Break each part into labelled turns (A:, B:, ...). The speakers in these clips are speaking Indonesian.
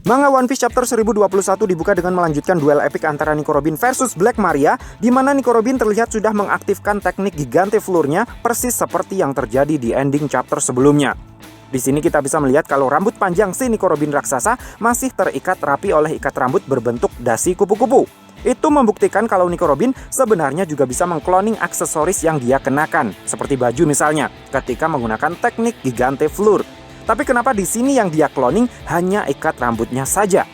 A: Manga One Piece chapter 1021 dibuka dengan melanjutkan duel epik antara Nico Robin versus Black Maria, di mana Nico Robin terlihat sudah mengaktifkan teknik Gigante Floor-nya persis seperti yang terjadi di ending chapter sebelumnya. Di sini kita bisa melihat kalau rambut panjang si Nico Robin raksasa masih terikat rapi oleh ikat rambut berbentuk dasi kupu-kupu. Itu membuktikan kalau Nico Robin sebenarnya juga bisa mengkloning aksesoris yang dia kenakan, seperti baju misalnya, ketika menggunakan teknik Gigante Floor. Tapi kenapa di sini yang dia cloning hanya ikat rambutnya saja?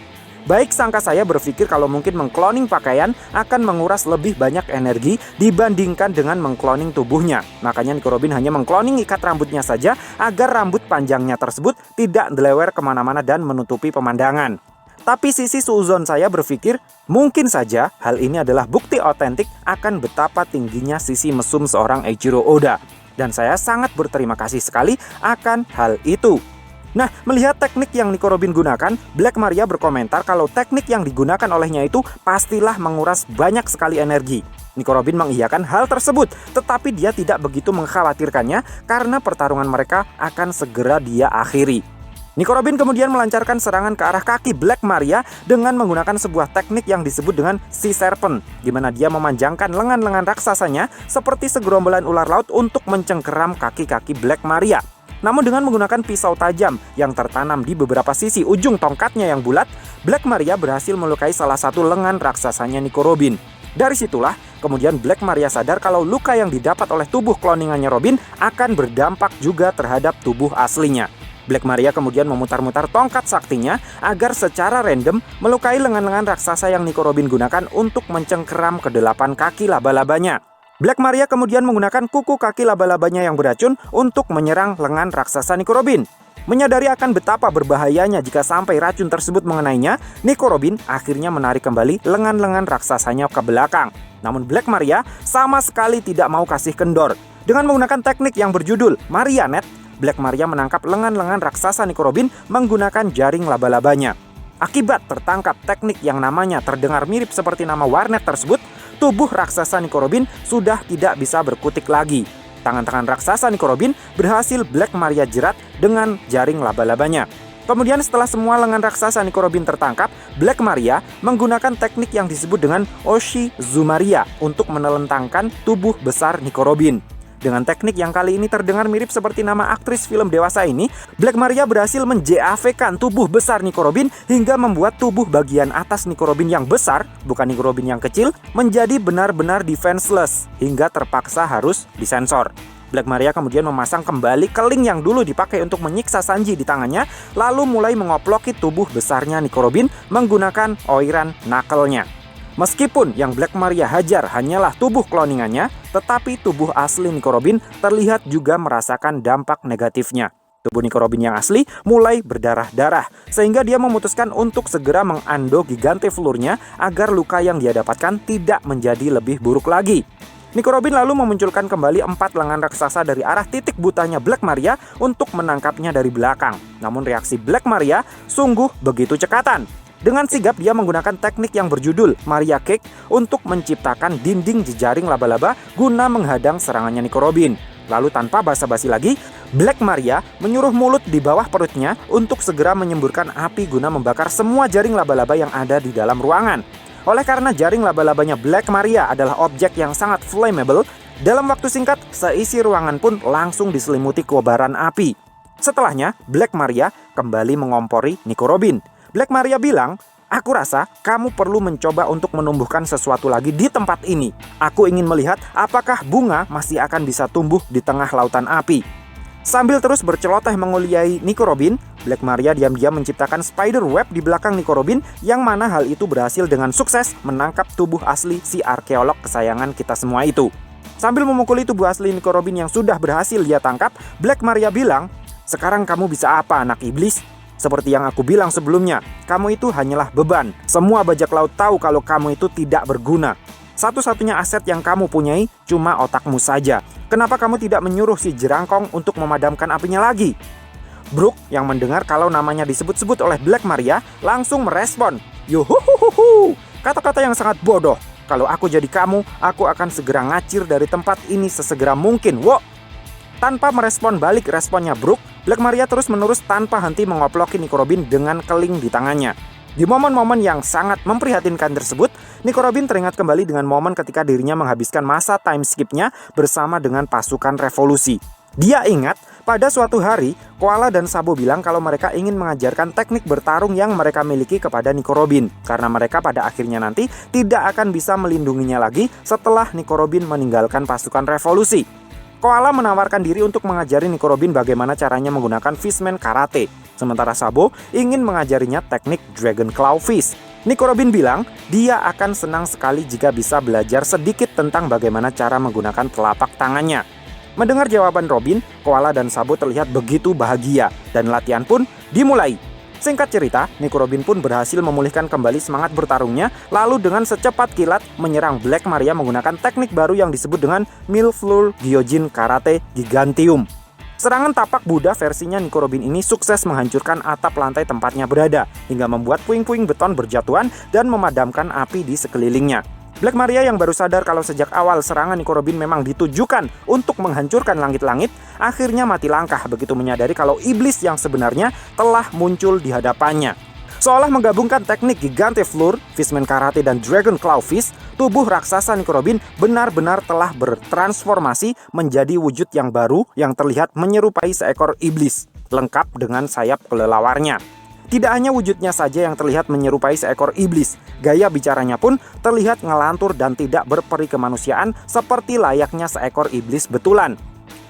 A: Baik sangka saya berpikir kalau mungkin mengkloning pakaian akan menguras lebih banyak energi dibandingkan dengan mengkloning tubuhnya. Makanya Nico Robin hanya mengkloning ikat rambutnya saja agar rambut panjangnya tersebut tidak delewer kemana-mana dan menutupi pemandangan. Tapi sisi suuzon saya berpikir mungkin saja hal ini adalah bukti otentik akan betapa tingginya sisi mesum seorang Eiichiro Oda. Dan saya sangat berterima kasih sekali akan hal itu. Nah, melihat teknik yang Nico Robin gunakan, Black Maria berkomentar kalau teknik yang digunakan olehnya itu pastilah menguras banyak sekali energi. Nico Robin mengiyakan hal tersebut, tetapi dia tidak begitu mengkhawatirkannya karena pertarungan mereka akan segera dia akhiri. Nico Robin kemudian melancarkan serangan ke arah kaki Black Maria dengan menggunakan sebuah teknik yang disebut dengan Sea Serpent, di mana dia memanjangkan lengan-lengan raksasanya seperti segerombolan ular laut untuk mencengkeram kaki-kaki Black Maria. Namun dengan menggunakan pisau tajam yang tertanam di beberapa sisi ujung tongkatnya yang bulat, Black Maria berhasil melukai salah satu lengan raksasanya Nico Robin. Dari situlah kemudian Black Maria sadar kalau luka yang didapat oleh tubuh kloningannya Robin akan berdampak juga terhadap tubuh aslinya. Black Maria kemudian memutar-mutar tongkat saktinya agar secara random melukai lengan-lengan raksasa yang Nico Robin gunakan untuk mencengkeram kedelapan kaki laba-labanya. Black Maria kemudian menggunakan kuku kaki laba-labanya yang beracun untuk menyerang lengan raksasa Nico Robin. Menyadari akan betapa berbahayanya jika sampai racun tersebut mengenainya, Nico Robin akhirnya menarik kembali lengan-lengan raksasanya ke belakang. Namun Black Maria sama sekali tidak mau kasih kendor. Dengan menggunakan teknik yang berjudul Marionette, Black Maria menangkap lengan-lengan raksasa Nico Robin menggunakan jaring laba-labanya. Akibat tertangkap teknik yang namanya terdengar mirip seperti nama warnet tersebut, tubuh raksasa Nico Robin sudah tidak bisa berkutik lagi. Tangan-tangan raksasa Nico Robin berhasil Black Maria jerat dengan jaring laba-labanya. Kemudian setelah semua lengan raksasa Nico Robin tertangkap, Black Maria menggunakan teknik yang disebut dengan Oshizumaria untuk menelentangkan tubuh besar Nico Robin. Dengan teknik yang kali ini terdengar mirip seperti nama aktris film dewasa ini, Black Maria berhasil men-JAV-kan tubuh besar Nico Robin hingga membuat tubuh bagian atas Nico Robin yang besar, bukan Nico Robin yang kecil, menjadi benar-benar defenseless hingga terpaksa harus disensor. Black Maria kemudian memasang kembali keling yang dulu dipakai untuk menyiksa Sanji di tangannya, lalu mulai mengoploki tubuh besarnya Nico Robin menggunakan oiran knuckle-nya. Meskipun yang Black Maria hajar hanyalah tubuh kloningannya, tetapi tubuh asli Nico Robin terlihat juga merasakan dampak negatifnya. Tubuh Nico Robin yang asli mulai berdarah-darah, sehingga dia memutuskan untuk segera mengando Gigante Floor-nya agar luka yang dia dapatkan tidak menjadi lebih buruk lagi. Nico Robin lalu memunculkan kembali 4 lengan raksasa dari arah titik butanya Black Maria untuk menangkapnya dari belakang. Namun reaksi Black Maria sungguh begitu cekatan. Dengan sigap dia menggunakan teknik yang berjudul Maria Cake untuk menciptakan dinding jejaring laba-laba guna menghadang serangannya Nico Robin. Lalu tanpa basa-basi lagi, Black Maria menyuruh mulut di bawah perutnya untuk segera menyemburkan api guna membakar semua jaring laba-laba yang ada di dalam ruangan. Oleh karena jaring laba-labanya Black Maria adalah objek yang sangat flammable, dalam waktu singkat seisi ruangan pun langsung diselimuti kobaran api. Setelahnya, Black Maria kembali mengompori Nico Robin. Black Maria bilang, "Aku rasa kamu perlu mencoba untuk menumbuhkan sesuatu lagi di tempat ini. Aku ingin melihat apakah bunga masih akan bisa tumbuh di tengah lautan api." Sambil terus berceloteh menguliai Nico Robin, Black Maria diam-diam menciptakan spider web di belakang Nico Robin, yang mana hal itu berhasil dengan sukses menangkap tubuh asli si arkeolog kesayangan kita semua itu. Sambil memukuli tubuh asli Nico Robin yang sudah berhasil dia tangkap, Black Maria bilang, "Sekarang kamu bisa apa, anak iblis? Seperti yang aku bilang sebelumnya, kamu itu hanyalah beban. Semua bajak laut tahu kalau kamu itu tidak berguna. Satu-satunya aset yang kamu punyai cuma otakmu saja. Kenapa kamu tidak menyuruh si jerangkong untuk memadamkan apinya lagi?" Brook yang mendengar kalau namanya disebut-sebut oleh Black Maria langsung merespon, "Yuhuhuhuhu, kata-kata yang sangat bodoh. Kalau aku jadi kamu, aku akan segera ngacir dari tempat ini sesegera mungkin, wo." Tanpa merespon balik responnya Brook, Black Maria terus-menerus tanpa henti mengoploki Nico Robin dengan keling di tangannya. Di momen-momen yang sangat memprihatinkan tersebut, Nico Robin teringat kembali dengan momen ketika dirinya menghabiskan masa time skip-nya bersama dengan pasukan revolusi. Dia ingat pada suatu hari, Koala dan Sabo bilang kalau mereka ingin mengajarkan teknik bertarung yang mereka miliki kepada Nico Robin, karena mereka pada akhirnya nanti tidak akan bisa melindunginya lagi setelah Nico Robin meninggalkan pasukan revolusi. Koala menawarkan diri untuk mengajari Nico Robin bagaimana caranya menggunakan Fishman Karate, sementara Sabo ingin mengajarinya teknik Dragon Claw Fist. Nico Robin bilang dia akan senang sekali jika bisa belajar sedikit tentang bagaimana cara menggunakan telapak tangannya. Mendengar jawaban Robin, Koala dan Sabo terlihat begitu bahagia dan latihan pun dimulai. Singkat cerita, Nico Robin pun berhasil memulihkan kembali semangat bertarungnya, lalu dengan secepat kilat menyerang Black Maria menggunakan teknik baru yang disebut dengan Milfleur Gyojin Karate Giganteum. Serangan tapak Buddha versinya Nico Robin ini sukses menghancurkan atap lantai tempatnya berada, hingga membuat puing-puing beton berjatuhan dan memadamkan api di sekelilingnya. Black Maria yang baru sadar kalau sejak awal serangan Nico Robin memang ditujukan untuk menghancurkan langit-langit, akhirnya mati langkah begitu menyadari kalau iblis yang sebenarnya telah muncul di hadapannya. Seolah menggabungkan teknik Gigante Fleur, Fishman Karate, dan Dragon Claw Fist, tubuh raksasa Nico Robin benar-benar telah bertransformasi menjadi wujud yang baru yang terlihat menyerupai seekor iblis, lengkap dengan sayap kelelawarnya. Tidak hanya wujudnya saja yang terlihat menyerupai seekor iblis, gaya bicaranya pun terlihat ngelantur dan tidak berperi kemanusiaan seperti layaknya seekor iblis betulan.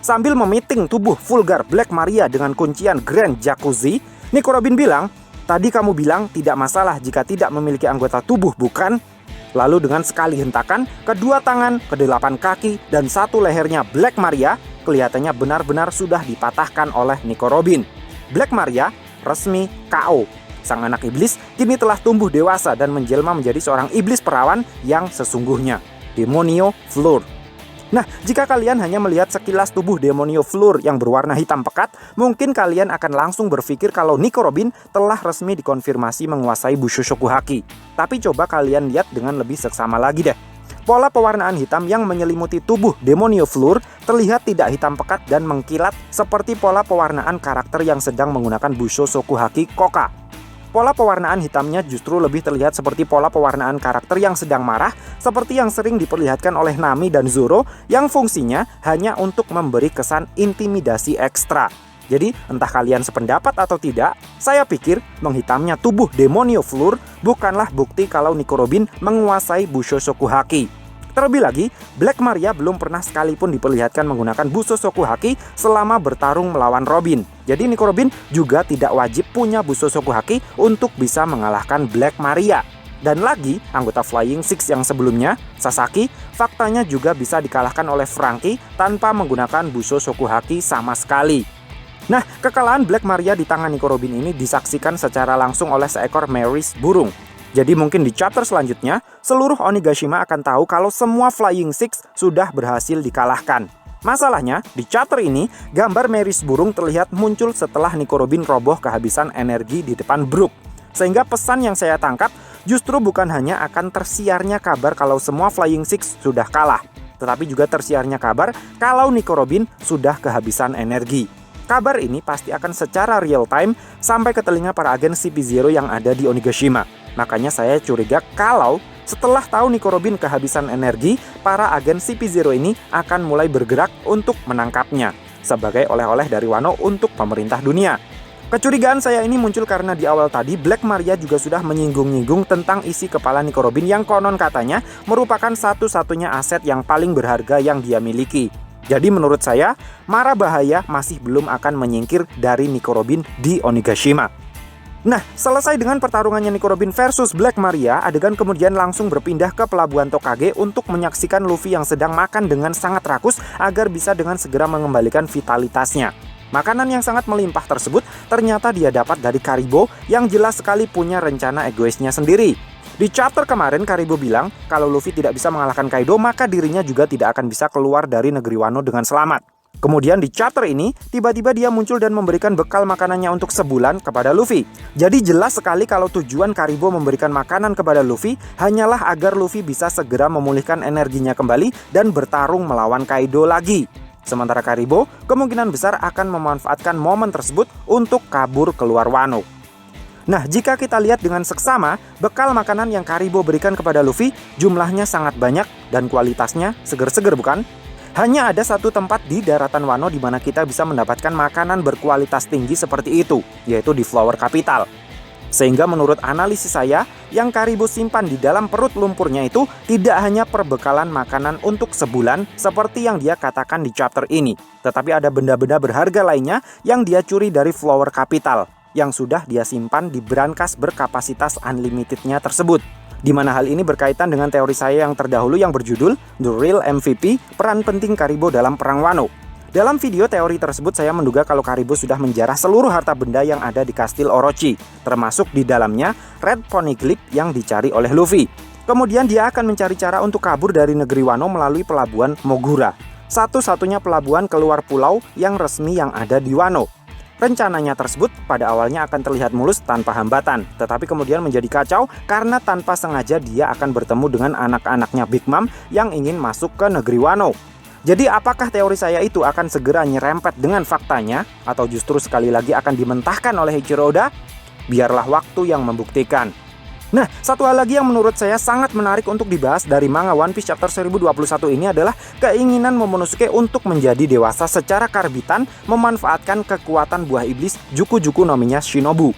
A: Sambil memiting tubuh vulgar Black Maria dengan kuncian Grand Jacuzzi, Nico Robin bilang, "Tadi kamu bilang tidak masalah jika tidak memiliki anggota tubuh, bukan?" Lalu dengan sekali hentakan, kedua tangan, kedelapan kaki, dan satu lehernya Black Maria kelihatannya benar-benar sudah dipatahkan oleh Nico Robin. Black Maria resmi KO. Sang anak iblis kini telah tumbuh dewasa dan menjelma menjadi seorang iblis perawan yang sesungguhnya, Demonio Fleur. Nah, jika kalian hanya melihat sekilas tubuh Demonio Fleur yang berwarna hitam pekat, mungkin kalian akan langsung berpikir kalau Nico Robin telah resmi dikonfirmasi menguasai Busho Shokuhaki. Tapi coba kalian lihat dengan lebih seksama lagi deh. Pola pewarnaan hitam yang menyelimuti tubuh Demonio Fleur terlihat tidak hitam pekat dan mengkilat seperti pola pewarnaan karakter yang sedang menggunakan Busho Shokuhaki Koka. Pola pewarnaan hitamnya justru lebih terlihat seperti pola pewarnaan karakter yang sedang marah, seperti yang sering diperlihatkan oleh Nami dan Zoro, yang fungsinya hanya untuk memberi kesan intimidasi ekstra. Jadi, entah kalian sependapat atau tidak, saya pikir menghitamnya tubuh Demonio Fleur bukanlah bukti kalau Nico Robin menguasai Busho Shokuhaki. Terlebih lagi, Black Maria belum pernah sekalipun diperlihatkan menggunakan Busho Shokuhaki selama bertarung melawan Robin. Jadi Nico Robin juga tidak wajib punya Busho Shokuhaki untuk bisa mengalahkan Black Maria. Dan lagi, anggota Flying Six yang sebelumnya, Sasaki, faktanya juga bisa dikalahkan oleh Franky tanpa menggunakan Busho Shokuhaki sama sekali. Nah, kekalahan Black Maria di tangan Nico Robin ini disaksikan secara langsung oleh seekor Meris burung. Jadi mungkin di chapter selanjutnya, seluruh Onigashima akan tahu kalau semua Flying Six sudah berhasil dikalahkan. Masalahnya, di chapter ini, gambar Meris burung terlihat muncul setelah Nico Robin roboh kehabisan energi di depan Brook. Sehingga pesan yang saya tangkap justru bukan hanya akan tersiarnya kabar kalau semua Flying Six sudah kalah, tetapi juga tersiarnya kabar kalau Nico Robin sudah kehabisan energi. Kabar ini pasti akan secara real time sampai ke telinga para agen CP0 yang ada di Onigashima. Makanya saya curiga kalau setelah tahu Nico Robin kehabisan energi, para agen CP0 ini akan mulai bergerak untuk menangkapnya sebagai oleh-oleh dari Wano untuk pemerintah dunia. Kecurigaan saya ini muncul karena di awal tadi Black Maria juga sudah menyinggung-nyinggung tentang isi kepala Nico Robin yang konon katanya merupakan satu-satunya aset yang paling berharga yang dia miliki. Jadi menurut saya, mara bahaya masih belum akan menyingkir dari Nico Robin di Onigashima. Nah, selesai dengan pertarungannya Nico Robin versus Black Maria, adegan kemudian langsung berpindah ke pelabuhan Tokage untuk menyaksikan Luffy yang sedang makan dengan sangat rakus agar bisa dengan segera mengembalikan vitalitasnya. Makanan yang sangat melimpah tersebut ternyata dia dapat dari Karibo yang jelas sekali punya rencana egoisnya sendiri. Di chapter kemarin, Karibo bilang kalau Luffy tidak bisa mengalahkan Kaido, maka dirinya juga tidak akan bisa keluar dari negeri Wano dengan selamat. Kemudian di chapter ini, tiba-tiba dia muncul dan memberikan bekal makanannya untuk sebulan kepada Luffy. Jadi jelas sekali kalau tujuan Karibo memberikan makanan kepada Luffy hanyalah agar Luffy bisa segera memulihkan energinya kembali dan bertarung melawan Kaido lagi. Sementara Karibo kemungkinan besar akan memanfaatkan momen tersebut untuk kabur keluar Wano. Nah, jika kita lihat dengan seksama, bekal makanan yang Karibo berikan kepada Luffy jumlahnya sangat banyak dan kualitasnya seger-seger, bukan? Hanya ada satu tempat di daratan Wano di mana kita bisa mendapatkan makanan berkualitas tinggi seperti itu, yaitu di Flower Capital. Sehingga menurut analisis saya, yang Karibo simpan di dalam perut lumpurnya itu tidak hanya perbekalan makanan untuk sebulan seperti yang dia katakan di chapter ini, tetapi ada benda-benda berharga lainnya yang dia curi dari Flower Capital yang sudah dia simpan di brankas berkapasitas unlimitednya tersebut. Di mana hal ini berkaitan dengan teori saya yang terdahulu yang berjudul The Real MVP, peran penting Karibo dalam Perang Wano. Dalam video teori tersebut saya menduga kalau Karibo sudah menjarah seluruh harta benda yang ada di kastil Orochi, termasuk di dalamnya Red Poneglyph yang dicari oleh Luffy. Kemudian dia akan mencari cara untuk kabur dari negeri Wano melalui pelabuhan Mogura, satu-satunya pelabuhan keluar pulau yang resmi yang ada di Wano. Rencananya tersebut pada awalnya akan terlihat mulus tanpa hambatan, tetapi kemudian menjadi kacau karena tanpa sengaja dia akan bertemu dengan anak-anaknya Big Mom yang ingin masuk ke negeri Wano. Jadi apakah teori saya itu akan segera nyerempet dengan faktanya, atau justru sekali lagi akan dimentahkan oleh Eiichiro Oda? Biarlah waktu yang membuktikan. Nah, satu hal lagi yang menurut saya sangat menarik untuk dibahas dari manga One Piece chapter 1021 ini adalah keinginan Momonosuke untuk menjadi dewasa secara karbitan memanfaatkan kekuatan buah iblis Juku-Juku no Minya Shinobu.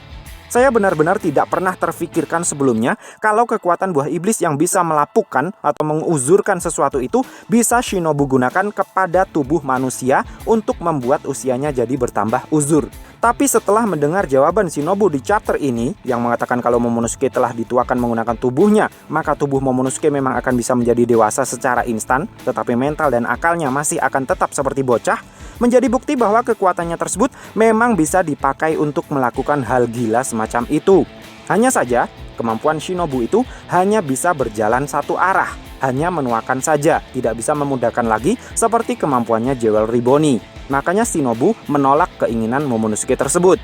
A: Saya benar-benar tidak pernah terfikirkan sebelumnya kalau kekuatan buah iblis yang bisa melapukkan atau menguzurkan sesuatu itu bisa Shinobu gunakan kepada tubuh manusia untuk membuat usianya jadi bertambah uzur. Tapi setelah mendengar jawaban Shinobu di chapter ini yang mengatakan kalau Momonosuke telah dituakan menggunakan tubuhnya, maka tubuh Momonosuke memang akan bisa menjadi dewasa secara instan, tetapi mental dan akalnya masih akan tetap seperti bocah, menjadi bukti bahwa kekuatannya tersebut memang bisa dipakai untuk melakukan hal gila semacam itu. Hanya saja, kemampuan Shinobu itu hanya bisa berjalan satu arah, hanya menuakan saja, tidak bisa memudahkan lagi seperti kemampuannya Jewelry Bony. Makanya Shinobu menolak keinginan Momonosuke tersebut.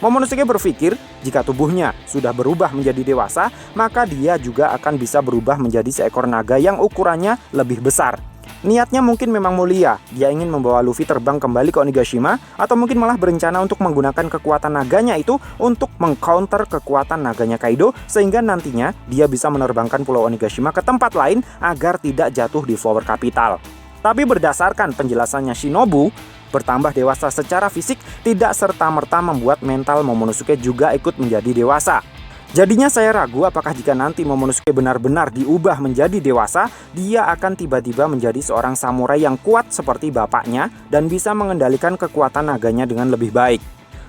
A: Momonosuke berpikir jika tubuhnya sudah berubah menjadi dewasa, maka dia juga akan bisa berubah menjadi seekor naga yang ukurannya lebih besar. Niatnya mungkin memang mulia, dia ingin membawa Luffy terbang kembali ke Onigashima, atau mungkin malah berencana untuk menggunakan kekuatan naganya itu untuk mengcounter kekuatan naganya Kaido, sehingga nantinya dia bisa menerbangkan Pulau Onigashima ke tempat lain agar tidak jatuh di Flower Capital. Tapi berdasarkan penjelasannya Shinobu, bertambah dewasa secara fisik tidak serta-merta membuat mental Momonosuke juga ikut menjadi dewasa. Jadinya saya ragu apakah jika nanti Momonosuke benar-benar diubah menjadi dewasa, dia akan tiba-tiba menjadi seorang samurai yang kuat seperti bapaknya dan bisa mengendalikan kekuatan naganya dengan lebih baik.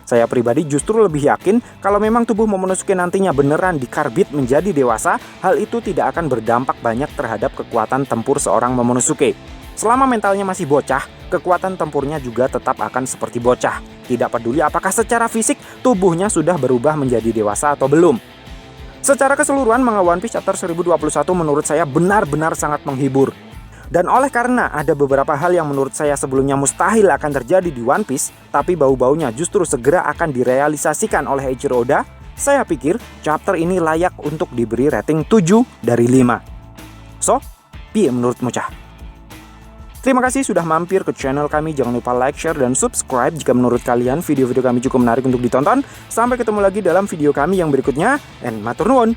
A: Saya pribadi justru lebih yakin kalau memang tubuh Momonosuke nantinya beneran dikarbit menjadi dewasa, hal itu tidak akan berdampak banyak terhadap kekuatan tempur seorang Momonosuke. Selama mentalnya masih bocah, kekuatan tempurnya juga tetap akan seperti bocah. Tidak peduli apakah secara fisik tubuhnya sudah berubah menjadi dewasa atau belum. Secara keseluruhan, manga One Piece chapter 1021 menurut saya benar-benar sangat menghibur. Dan oleh karena ada beberapa hal yang menurut saya sebelumnya mustahil akan terjadi di One Piece, tapi bau-baunya justru segera akan direalisasikan oleh Eiichiro Oda, saya pikir chapter ini layak untuk diberi rating 7 dari 5. So, piye menurutmu cah? Terima kasih sudah mampir ke channel kami. Jangan lupa like, share, dan subscribe jika menurut kalian video-video kami cukup menarik untuk ditonton. Sampai ketemu lagi dalam video kami yang berikutnya. And matur nuwun.